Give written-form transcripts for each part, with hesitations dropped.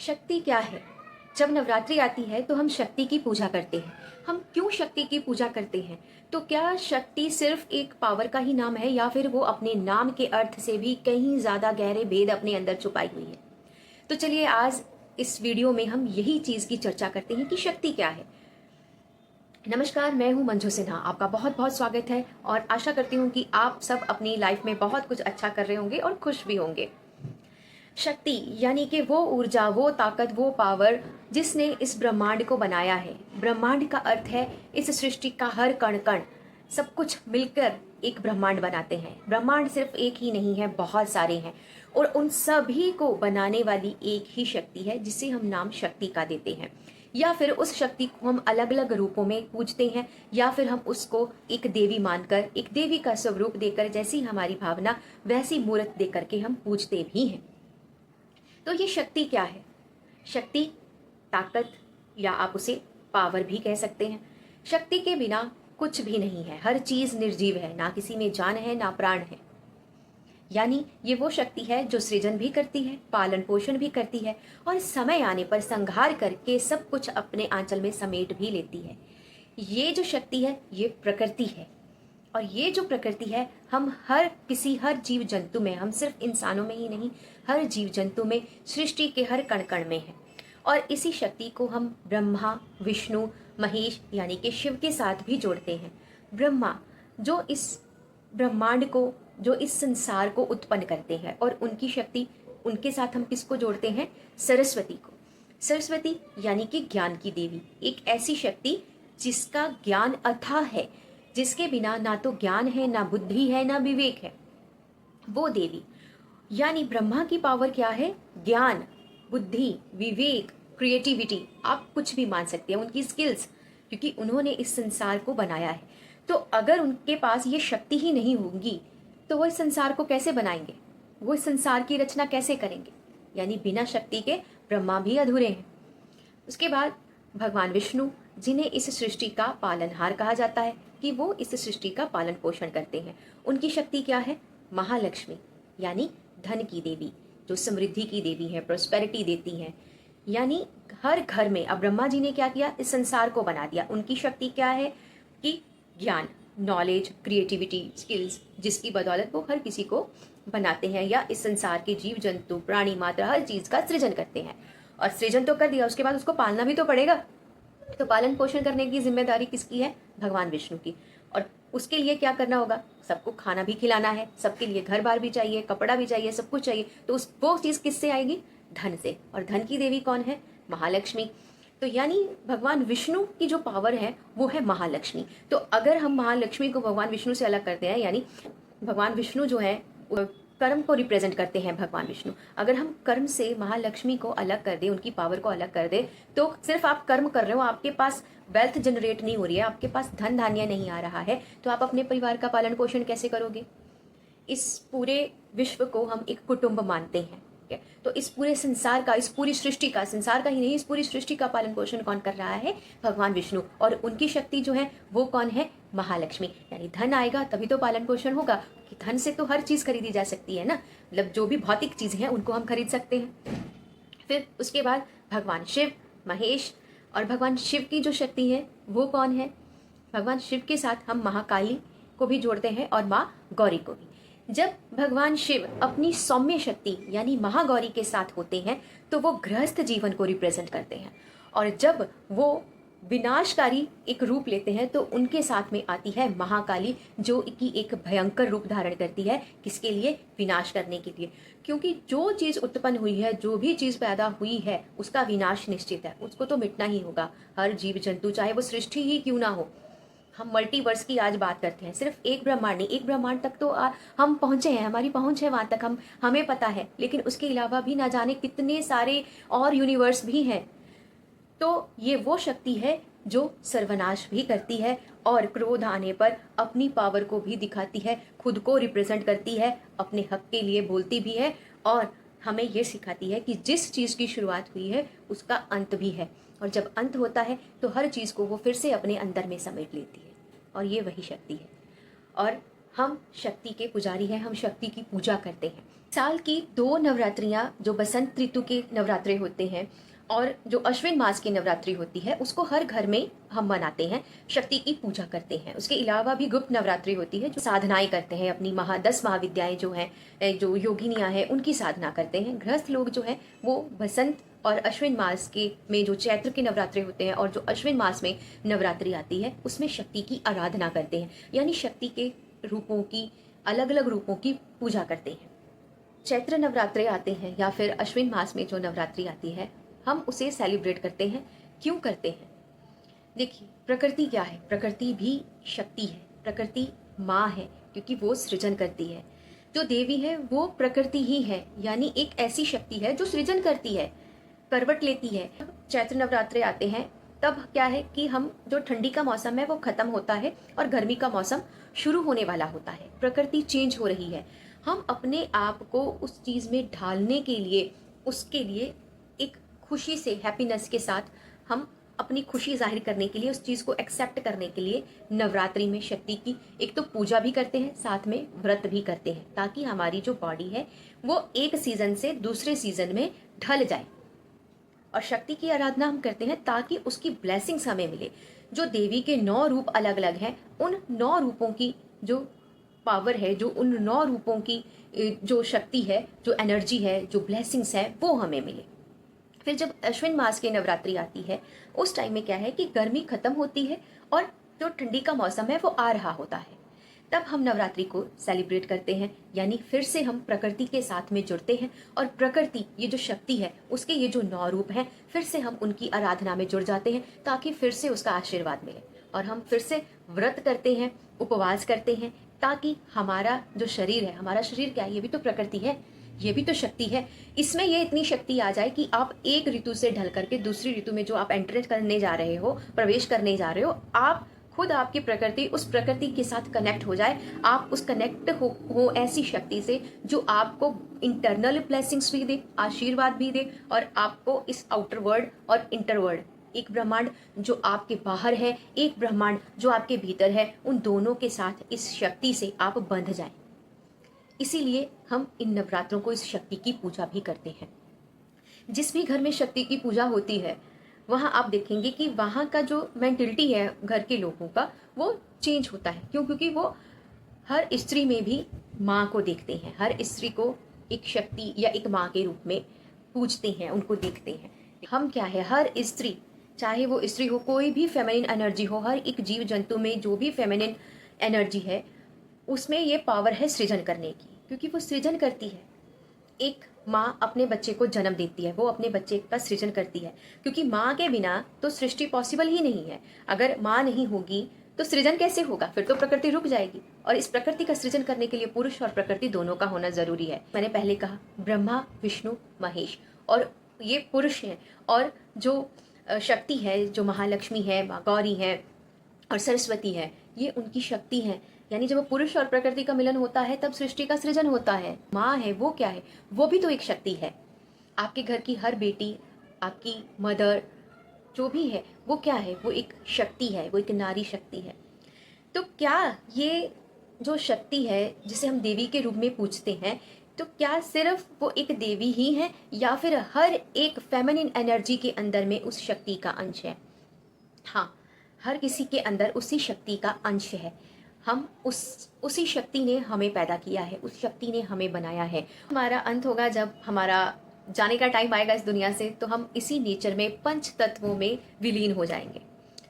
शक्ति क्या है? जब नवरात्रि आती है तो हम शक्ति की पूजा करते हैं। हम क्यों शक्ति की पूजा करते हैं? तो क्या शक्ति सिर्फ एक पावर का ही नाम है या फिर वो अपने नाम के अर्थ से भी कहीं ज़्यादा गहरे भेद अपने अंदर छुपाई हुई है? तो चलिए आज इस वीडियो में हम यही चीज़ की चर्चा करते हैं कि शक्ति क्या है। नमस्कार, मैं हूं मंजू सिन्हा। आपका बहुत बहुत स्वागत है और आशा करती हूं कि आप सब अपनी लाइफ में बहुत कुछ अच्छा कर रहे होंगे और खुश भी होंगे। शक्ति यानी कि वो ऊर्जा, वो ताकत, वो पावर जिसने इस ब्रह्मांड को बनाया है। ब्रह्मांड का अर्थ है इस सृष्टि का हर कण कण, सब कुछ मिलकर एक ब्रह्मांड बनाते हैं। ब्रह्मांड सिर्फ एक ही नहीं है, बहुत सारे हैं और उन सभी को बनाने वाली एक ही शक्ति है जिसे हम नाम शक्ति का देते हैं। या फिर उस शक्ति को हम अलग अलग रूपों में पूजते हैं या फिर हम उसको एक देवी मानकर, एक देवी का स्वरूप देकर, जैसी हमारी भावना वैसी मूर्त देकर के हम पूजते भी हैं। तो ये शक्ति क्या है? शक्ति ताकत या आप उसे पावर भी कह सकते हैं। शक्ति के बिना कुछ भी नहीं है, हर चीज निर्जीव है, ना किसी में जान है ना प्राण है। यानी ये वो शक्ति है जो सृजन भी करती है, पालन पोषण भी करती है और समय आने पर संहार करके सब कुछ अपने आंचल में समेट भी लेती है। ये जो शक्ति है ये प्रकृति है और ये जो प्रकृति है हम हर जीव जंतु में, हम सिर्फ इंसानों में ही नहीं, हर जीव जंतु में, सृष्टि के हर कण कण में है। और इसी शक्ति को हम ब्रह्मा, विष्णु, महेश यानी कि शिव के साथ भी जोड़ते हैं। ब्रह्मा जो इस ब्रह्मांड को, जो इस संसार को उत्पन्न करते हैं, और उनकी शक्ति, उनके साथ हम किसको जोड़ते हैं? सरस्वती को। सरस्वती यानी कि ज्ञान की देवी, एक ऐसी शक्ति जिसका ज्ञान अथाह है, जिसके बिना ना तो ज्ञान है, ना बुद्धि है, ना विवेक है, वो देवी। यानी ब्रह्मा की पावर क्या है? ज्ञान, बुद्धि, विवेक, क्रिएटिविटी, आप कुछ भी मान सकते हैं, उनकी स्किल्स, क्योंकि उन्होंने इस संसार को बनाया है। तो अगर उनके पास ये शक्ति ही नहीं होगी तो वो इस संसार को कैसे बनाएंगे? वो इस संसार की रचना कैसे करेंगे? यानी बिना शक्ति के ब्रह्मा भी अधूरे हैं। उसके बाद भगवान विष्णु, जिन्हें इस सृष्टि का पालनहार कहा जाता है, कि वो इस सृष्टि का पालन पोषण करते हैं। उनकी शक्ति क्या है? महालक्ष्मी यानी धन की देवी, जो समृद्धि की देवी है, प्रोस्पेरिटी देती हैं। यानी हर घर में, अब ब्रह्मा जी ने क्या किया? इस संसार को बना दिया। उनकी शक्ति क्या है? कि ज्ञान, नॉलेज, क्रिएटिविटी, स्किल्स, जिसकी बदौलत वो हर किसी को बनाते हैं या इस संसार के जीव जंतु, प्राणी मात्र, हर चीज का सृजन करते हैं। और सृजन तो कर दिया, उसके बाद उसको पालना भी तो पड़ेगा। तो पालन पोषण करने की जिम्मेदारी किसकी है? भगवान विष्णु की। और उसके लिए क्या करना होगा? सबको खाना भी खिलाना है, सबके लिए घर बार भी चाहिए, कपड़ा भी चाहिए, सब कुछ चाहिए। तो वो चीज किससे आएगी? धन से। और धन की देवी कौन है? महालक्ष्मी। तो यानी भगवान विष्णु की जो पावर है वो है महालक्ष्मी। तो अगर हम महालक्ष्मी को भगवान विष्णु से अलग करते हैं, यानी भगवान विष्णु जो है कर्म को रिप्रेजेंट करते हैं भगवान विष्णु, अगर हम कर्म से महालक्ष्मी को अलग कर दें, उनकी पावर को अलग कर दें, तो सिर्फ आप कर्म कर रहे हो, आपके पास वेल्थ जनरेट नहीं हो रही है, आपके पास धन धान्य नहीं आ रहा है, तो आप अपने परिवार का पालन पोषण कैसे करोगे? इस पूरे विश्व को हम एक कुटुंब मानते हैं। तो इस पूरे संसार का, इस पूरी सृष्टि का, संसार का ही नहीं, इस पूरी सृष्टि का पालन पोषण कौन कर रहा है? भगवान विष्णु। और उनकी शक्ति जो है वो कौन है? महालक्ष्मी। यानी धन आएगा तभी तो पालन पोषण होगा, कि धन से तो हर चीज खरीदी जा सकती है ना, मतलब जो भी भौतिक चीजें हैं उनको हम खरीद सकते हैं। फिर उसके बाद भगवान शिव, महेश। और भगवान शिव की जो शक्ति है वो कौन है? भगवान शिव के साथ हम महाकाली को भी जोड़ते हैं और माँ गौरी को भी। जब भगवान शिव अपनी सौम्य शक्ति यानी महागौरी के साथ होते हैं तो वो गृहस्थ जीवन को रिप्रेजेंट करते हैं, और जब वो विनाशकारी एक रूप लेते हैं तो उनके साथ में आती है महाकाली, जो कि एक भयंकर रूप धारण करती है। किसके लिए? विनाश करने के लिए। क्योंकि जो चीज उत्पन्न हुई है, जो भी चीज पैदा हुई है, उसका विनाश निश्चित है, उसको तो मिटना ही होगा। हर जीव जंतु, चाहे वो सृष्टि ही क्यों ना हो। हम मल्टीवर्स की आज बात करते हैं, सिर्फ एक ब्रह्मांड नहीं, एक ब्रह्मांड तक तो हम पहुंचे हैं, हमारी पहुंच है वहां तक, हमें पता है, लेकिन उसके अलावा भी ना जाने कितने सारे और यूनिवर्स भी हैं। तो ये वो शक्ति है जो सर्वनाश भी करती है और क्रोध आने पर अपनी पावर को भी दिखाती है, खुद को रिप्रेजेंट करती है, अपने हक के लिए बोलती भी है, और हमें ये सिखाती है कि जिस चीज़ की शुरुआत हुई है उसका अंत भी है, और जब अंत होता है तो हर चीज़ को वो फिर से अपने अंदर में समेट लेती है, और ये वही शक्ति है। और हम शक्ति के पुजारी हैं, हम शक्ति की पूजा करते हैं। साल की 2 नवरात्रियां जो बसंत ऋतु के नवरात्रे होते हैं और जो अश्विन मास की नवरात्रि होती है, उसको हर घर में हम मनाते हैं, शक्ति की पूजा करते हैं। उसके अलावा भी गुप्त नवरात्रि होती है जो साधनाएं करते हैं, अपनी 10 महाविद्याएं जो हैं, जो योगिनियां हैं, उनकी साधना करते हैं। गृहस्थ लोग जो हैं वो बसंत और अश्विन मास के में जो चैत्र के नवरात्रे होते हैं और जो अश्विन मास में नवरात्रि आती है, उसमें शक्ति की आराधना करते हैं, यानी शक्ति के रूपों की, अलग अलग रूपों की पूजा करते हैं। चैत्र नवरात्रे आते हैं या फिर अश्विन मास में जो नवरात्रि आती है, हम उसे सेलिब्रेट करते हैं। क्यों करते हैं? देखिए, प्रकृति क्या है? प्रकृति भी शक्ति है, प्रकृति माँ है, क्योंकि वो सृजन करती है। जो देवी है वो प्रकृति ही है, यानी एक ऐसी शक्ति है जो सृजन करती है, करवट लेती है। चैत्र नवरात्रे आते हैं तब क्या है कि हम, जो ठंडी का मौसम है वो खत्म होता है और गर्मी का मौसम शुरू होने वाला होता है, प्रकृति चेंज हो रही है। हम अपने आप को उस चीज़ में ढालने के लिए, उसके लिए एक खुशी से, हैप्पीनेस के साथ, हम अपनी खुशी जाहिर करने के लिए, उस चीज़ को एक्सेप्ट करने के लिए नवरात्रि में शक्ति की एक तो पूजा भी करते हैं, साथ में व्रत भी करते हैं, ताकि हमारी जो बॉडी है वो एक सीजन से दूसरे सीजन में ढल जाए। और शक्ति की आराधना हम करते हैं ताकि उसकी ब्लेसिंग्स हमें मिले। जो देवी के 9 रूप अलग अलग हैं, उन 9 रूपों की जो पावर है, जो उन 9 रूपों की जो शक्ति है, जो एनर्जी है, जो ब्लेसिंग्स है, वो हमें मिले। फिर जब अश्विन मास की नवरात्रि आती है, उस टाइम में क्या है कि गर्मी खत्म होती है और जो ठंडी का मौसम है वो आ रहा होता है। तब हम नवरात्रि को सेलिब्रेट करते हैं, यानी फिर से हम प्रकृति के साथ में जुड़ते हैं और प्रकृति, ये जो शक्ति है, उसके ये जो 9 रूप हैं, फिर से हम उनकी आराधना में जुड़ जाते हैं ताकि फिर से उसका आशीर्वाद मिले। और हम फिर से व्रत करते हैं, उपवास करते हैं, ताकि हमारा जो शरीर है, हमारा शरीर क्या है, ये भी तो प्रकृति है, ये भी तो शक्ति है, इसमें ये इतनी शक्ति आ जाए कि आप एक ऋतु से ढल करके दूसरी ऋतु में जो आप एंटर करने जा रहे हो, प्रवेश करने जा रहे हो, आप खुद, आपकी प्रकृति उस प्रकृति के साथ कनेक्ट हो जाए। आप उस कनेक्ट हो ऐसी शक्ति से जो आपको इंटरनल ब्लेसिंग्स भी दे, आशीर्वाद भी दे, और आपको इस आउटर वर्ल्ड और इंटर वर्ल्ड, एक ब्रह्मांड जो आपके बाहर है, एक ब्रह्मांड जो आपके भीतर है, उन दोनों के साथ इस शक्ति से आप बंध जाएं। इसीलिए हम इन नवरात्रों को, इस शक्ति की पूजा भी करते हैं। जिस भी घर में शक्ति की पूजा होती है, वहाँ आप देखेंगे कि वहाँ का जो मेंटलिटी है घर के लोगों का, वो चेंज होता है। क्यों? क्योंकि वो हर स्त्री में भी माँ को देखते हैं, हर स्त्री को एक शक्ति या एक माँ के रूप में पूजते हैं, उनको देखते हैं। हम क्या है, हर स्त्री, चाहे वो स्त्री हो, कोई भी फेमिनिन एनर्जी हो, हर एक जीव जंतु में जो भी फेमिनिन एनर्जी है, उसमें ये पावर है सृजन करने की, क्योंकि वो सृजन करती है। एक माँ अपने बच्चे को जन्म देती है, वो अपने बच्चे का सृजन करती है, क्योंकि माँ के बिना तो सृष्टि पॉसिबल ही नहीं है। अगर माँ नहीं होगी तो सृजन कैसे होगा? फिर तो प्रकृति रुक जाएगी। और इस प्रकृति का सृजन करने के लिए पुरुष और प्रकृति दोनों का होना जरूरी है। मैंने पहले कहा, ब्रह्मा, विष्णु, महेश, और ये पुरुष हैं। और जो शक्ति है, जो महालक्ष्मी है, माँ गौरी है और सरस्वती है, ये उनकी शक्ति है। यानी जब पुरुष और प्रकृति का मिलन होता है, तब सृष्टि का सृजन होता है। माँ है, वो क्या है? वो भी तो एक शक्ति है। आपके घर की हर बेटी, आपकी मदर जो भी है, वो क्या है? वो एक शक्ति है, वो एक नारी शक्ति है। तो क्या ये जो शक्ति है, जिसे हम देवी के रूप में पूजते हैं, तो क्या सिर्फ वो एक देवी ही है, या फिर हर एक फेमिनिन एनर्जी के अंदर में उस शक्ति का अंश है? हाँ, हर किसी के अंदर उसी शक्ति का अंश है। हम उसी शक्ति ने हमें पैदा किया है, उस शक्ति ने हमें बनाया है। हमारा अंत होगा, जब हमारा जाने का टाइम आएगा इस दुनिया से, तो हम इसी नेचर में, पंच तत्वों में विलीन हो जाएंगे।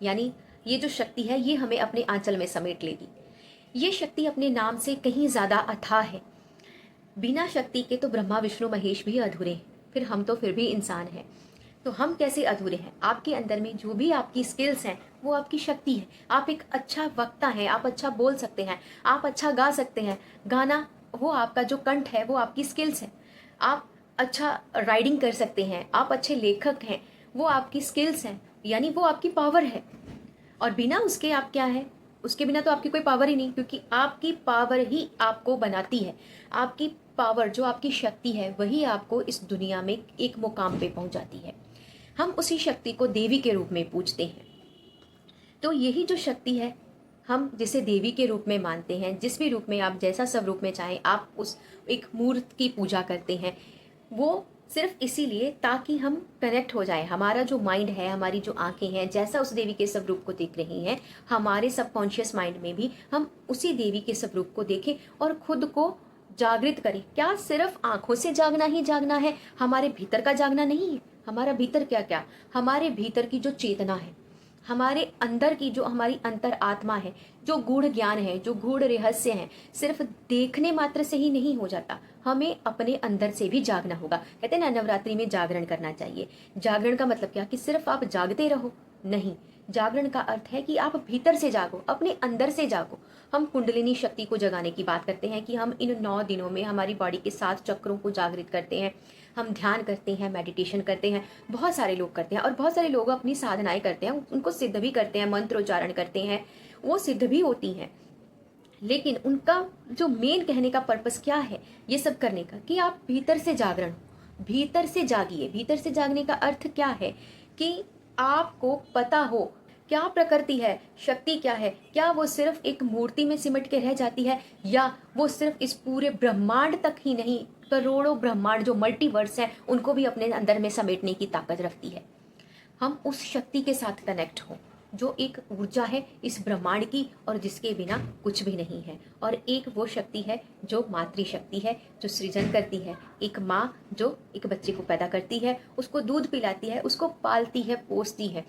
यानी ये जो शक्ति है, ये हमें अपने आंचल में समेट लेगी। ये शक्ति अपने नाम से कहीं ज़्यादा अथाह है। बिना शक्ति के तो ब्रह्मा, विष्णु, महेश भी अधूरे हैं, फिर हम तो फिर भी इंसान हैं। तो हम कैसे अधूरे हैं? आपके अंदर में जो भी आपकी स्किल्स हैं, वो आपकी शक्ति है। आप एक अच्छा वक्ता हैं, आप अच्छा बोल सकते हैं, आप अच्छा गा सकते हैं। गाना, वो आपका जो कंठ है, वो आपकी स्किल्स है। आप अच्छा राइडिंग कर सकते हैं, आप अच्छे लेखक हैं, वो आपकी स्किल्स हैं, यानी वो आपकी पावर है। और बिना उसके आप क्या है? उसके बिना तो आपकी कोई पावर ही नहीं, क्योंकि आपकी पावर ही आपको बनाती है। आपकी पावर, जो आपकी शक्ति है, वही आपको इस दुनिया में एक मुकाम पे पहुंचाती है। हम उसी शक्ति को देवी के रूप में पूजते हैं। तो यही जो शक्ति है, हम जिसे देवी के रूप में मानते हैं, जिस भी रूप में आप, जैसा सब रूप में चाहें आप उस एक मूर्त की पूजा करते हैं, वो सिर्फ इसीलिए ताकि हम कनेक्ट हो जाए। हमारा जो माइंड है, हमारी जो आंखें हैं, जैसा उस देवी के स्वरूप को देख रही हैं, हमारे सबकॉन्शियस माइंड में भी हम उसी देवी के स्वरूप को देखें और खुद को जागृत करें। क्या सिर्फ आंखों से जागना ही जागना है, हमारे भीतर का जागना नहीं है। हमारा भीतर क्या क्या, हमारे भीतर की जो चेतना है, हमारे अंदर की जो हमारी अंतर आत्मा है, जो गूढ़ ज्ञान है, जो गूढ़ रहस्य है, सिर्फ देखने मात्र से ही नहीं हो जाता, हमें अपने अंदर से भी जागना होगा। कहते हैं ना, नवरात्रि में जागरण करना चाहिए। जागरण का मतलब क्या, कि सिर्फ आप जागते रहो, नहीं। जागरण का अर्थ है कि आप भीतर से जागो, अपने अंदर से जागो। हम कुंडलिनी शक्ति को जगाने की बात करते हैं कि हम इन 9 दिनों में हमारी बॉडी के 7 चक्रों को जागृत करते हैं। हम ध्यान करते हैं, मेडिटेशन करते हैं, बहुत सारे लोग करते हैं, और बहुत सारे लोग अपनी साधनाएं करते हैं, उनको सिद्ध भी करते हैं, मंत्रोच्चारण करते हैं, वो सिद्ध भी होती हैं। लेकिन उनका जो मेन कहने का पर्पस क्या है ये सब करने का, कि आप भीतर से जागरण, भीतर से जागिए। भीतर से जागने का अर्थ क्या है, कि आपको पता हो क्या प्रकृति है, शक्ति क्या है, क्या वो सिर्फ एक मूर्ति में सिमट के रह जाती है, या वो सिर्फ इस पूरे ब्रह्मांड तक ही नहीं, करोड़ों ब्रह्मांड जो मल्टीवर्स हैं उनको भी अपने अंदर में समेटने की ताकत रखती है। हम उस शक्ति के साथ कनेक्ट हों जो एक ऊर्जा है इस ब्रह्मांड की, और जिसके बिना कुछ भी नहीं है। और एक वो शक्ति है जो मातृशक्ति है, जो सृजन करती है। एक माँ जो एक बच्चे को पैदा करती है, उसको दूध पिलाती है, उसको पालती है, पोसती है।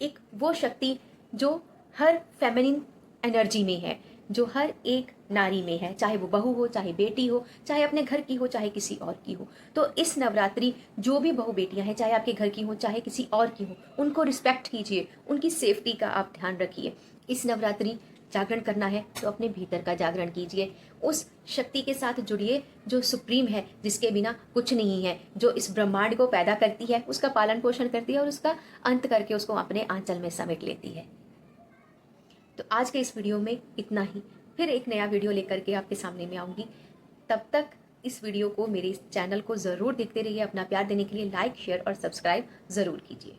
एक वो शक्ति जो हर फेमिनिन एनर्जी में है, जो हर एक नारी में है, चाहे वो बहू हो, चाहे बेटी हो, चाहे अपने घर की हो, चाहे किसी और की हो। तो इस नवरात्रि जो भी बहू बेटियां हैं, चाहे आपके घर की हो, चाहे किसी और की हो, उनको रिस्पेक्ट कीजिए, उनकी सेफ्टी का आप ध्यान रखिए। इस नवरात्रि जागरण करना है तो अपने भीतर का जागरण कीजिए, उस शक्ति के साथ जुड़िए जो सुप्रीम है, जिसके बिना कुछ नहीं है, जो इस ब्रह्मांड को पैदा करती है, उसका पालन पोषण करती है और उसका अंत करके उसको अपने आंचल में समेट लेती है। तो आज के इस वीडियो में इतना ही। फिर एक नया वीडियो लेकर के आपके सामने में आऊँगी। तब तक इस वीडियो को, मेरे इस चैनल को ज़रूर देखते रहिए। अपना प्यार देने के लिए लाइक, शेयर और सब्सक्राइब ज़रूर कीजिए।